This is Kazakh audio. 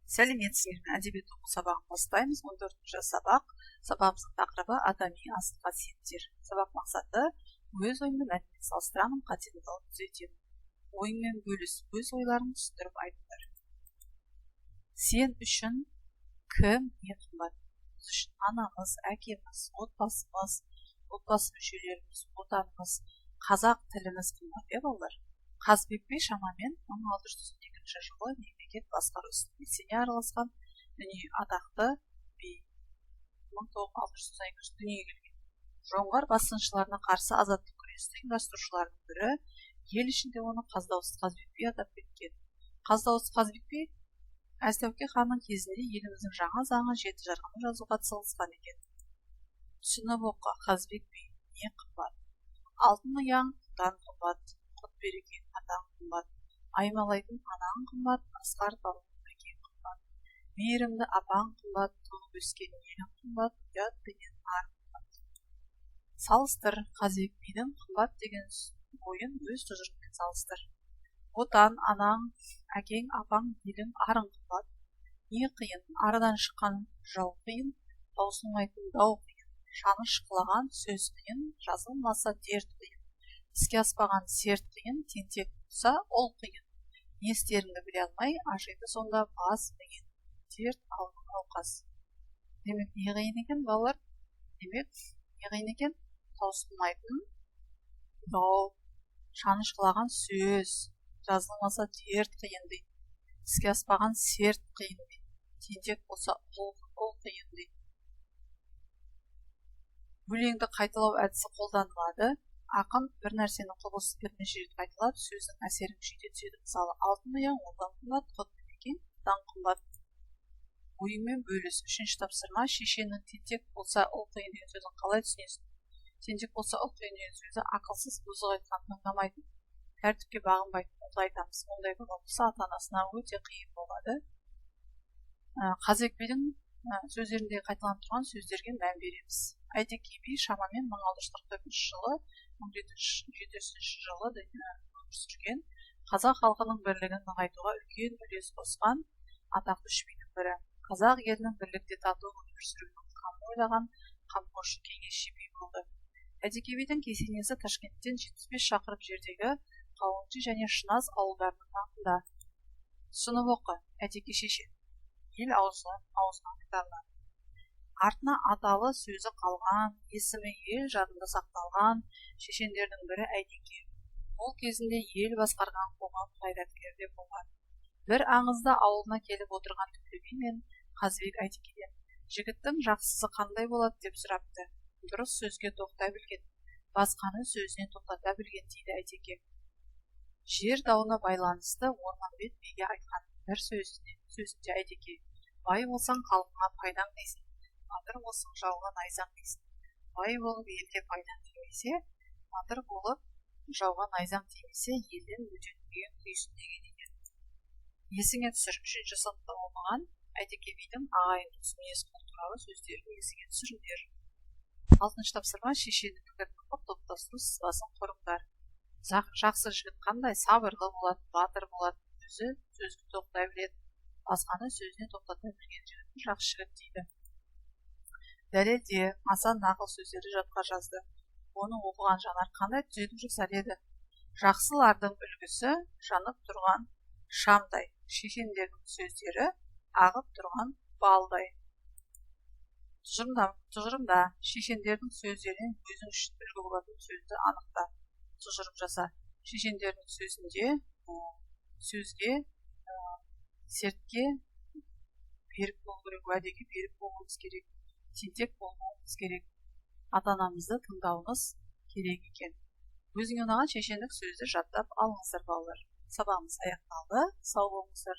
Сәлеметсіздер ме? Әдебиет оқу сабағын бастаймыз. 14-ші сабақ. Сабағымыздың тақырыбы адами асыл қасиеттер. Сабақ мақсаты өз ойымды мәтінмен салыстырамын, қатені тауып түзетемін. Ойыңмен бөліс, өз ойларын түсіндіріп айтыңдар. Сен үшін кім ең қымбат? Біз үшін анамыз, әкеміз, отбасымыз, отбасы мүшелеріміз, отанымыз, қазақ тіліміз қымбат, балалар. Қазбек би шамамен 1612 жылы мемлекет басқару ісіне белсене араласқан дүние атақты би. 1692 дүниеге келген. Жоңғар басқыншыларына қарсы азаттық күресті ұйымдастырушылардың бірі, ел ішінде оны Қаздауыз Қазбек би атап кеткен. Қаздауыз Қазбек би Әз Тәуке ханның кезінде еліміздің жаңа заңы 7 жарғыны жазуға атсалысқан екен. Түсініп оқы, Қазбек би не қымбат? Алтын ұяң құтан қымбат, құт берекен атаң қымбат, аймалайтын анаң қымбат, асқар тауың әкең қымбат, мейірімді апаң қымбат, туып өскен елің қымбат, ұят деген ар қымбат. Салыстыр, Қазбек бидің қымбат деген ойын өз тұжырыммен салыстыр. Отан, анаң, әкең, апаң, елің, арың қымбат. Не қиын, арадан шыққан жау қиын, таусылмайтын дау қиын, шаны шықылаған сөз қиын, жазылмаса дерт қиын, іске аспаған серт қиын, тентек болса ол қиын. Не істеріңді біле алмай, ашиды сонда бас қиын, дерт ауқас. Демек, не қиын екен, балалар? Демек, не қиын екен? Таусылмайтын дау, шаны шықылаған сөз, жазылмаса дерт қиын дейді. Іске аспаған серт қиын дейді. Тентек болса ол қиын дейді. Өлеңді қайталау әдісі қолданылады. Ақын бір нәрсені құбылысы бірнеше рет қайталап, сөздің әсерін күшейте түседі. Мысалы, алтын ұяң отан қымбат, құт берекен атаң қымбат. Ойыңмен бөліс. 3-ші тапсырма. Шешенің тентек болса ол қиын деген сөзін қалай түсінесің? Тентек болса ол қиын деген сөзі ақылсыз, бұзық айтқан, тыңдамайтын, тәртіпке бағынбайтын, осылай айтамыз. Ондай болса ата-анасына өте қиын болады. Қазбек бидің сөздерінде қайталанып тұрған сөздерге мән береміз. Әйтеке би шамамен 1644 жылы 1700 жылы өмір сүрген, қазақ халқының бірлігін нығайтуға үлкен үлес қосқан атақты үш бидің бірі. Қазақ елінің бірлікте тату өмір сүруін қамын ойлаған қамқоршы кеңесші би болды. Әйтеке бидің кесенесі Ташкенттен 75 шақырым жердегі Қауынжи және Шыназ ауылдарының маңында. Түсініп оқы, Әйтеке шешен ел аузынан айтарлады. Артына аталы сөзі қалған, есімі ел жадында сақталған шешендердің бірі Әйтеке. Ол кезінде ел басқарған қоғам қайраткері болған. Бір аңызда ауылына келіп отырған Төле би мен Қазбек Әйтекеден жігіттің жақсысы қандай болады деп сұрапты. Дұрыс сөзге тоқтай білген, басқаны сөзіне тоқтата білген дейді Әйтеке. Жер дауына байланысты Орманбет биге айтқан бір сөзінде Әйтеке: бай болсаң халқыңа пайдаң дейсің, батыр болсаң жауға найзаң дейсің. Бай болып елге пайдаң тимесе, батыр болып жауға найзаң тимесе, елден өтетуге күйсін деген екен. Есіңе түсір. 3-ші сыныпта оқыған Әйтеке бидің ағайын дос мінез-құлқы туралы сөздерін есіңе түсіріңдер. 6-ші тапсырма. Шешенді пікірді құп топтастыру сызбасын құрыңдар. Жақсы жігіт қандай? Сабырлы болады, батыр болады, өзі сөзге тоқтай біледі, басқаны сөзіне тоқтата білген жігітті жақсы жігіт дейді. Дәлелде аса нақыл сөздерді жатқа жазды. Оны оқыған жанар қандай түзету жасар еді? Жақсылардың үлгісі жанып тұрған шамдай, шешендердің сөздері ағып тұрған балдай. Тұжырымда шешендердің сөздерінен өзің үшін үлгі болатын сөзді анықта. Тұжырым жаса. Шешендердің сөзінде сөзге, сертке берік болу керек, уәдеге берік болуымыз керек, тентек болуымыз керек, ата-анамызды тыңдауымыз керек екен. Өзіңе ұнаған шешендік сөзді жаттап алыңыздар балалар. Сабағымыз аяқталды. Сау болыңыздар.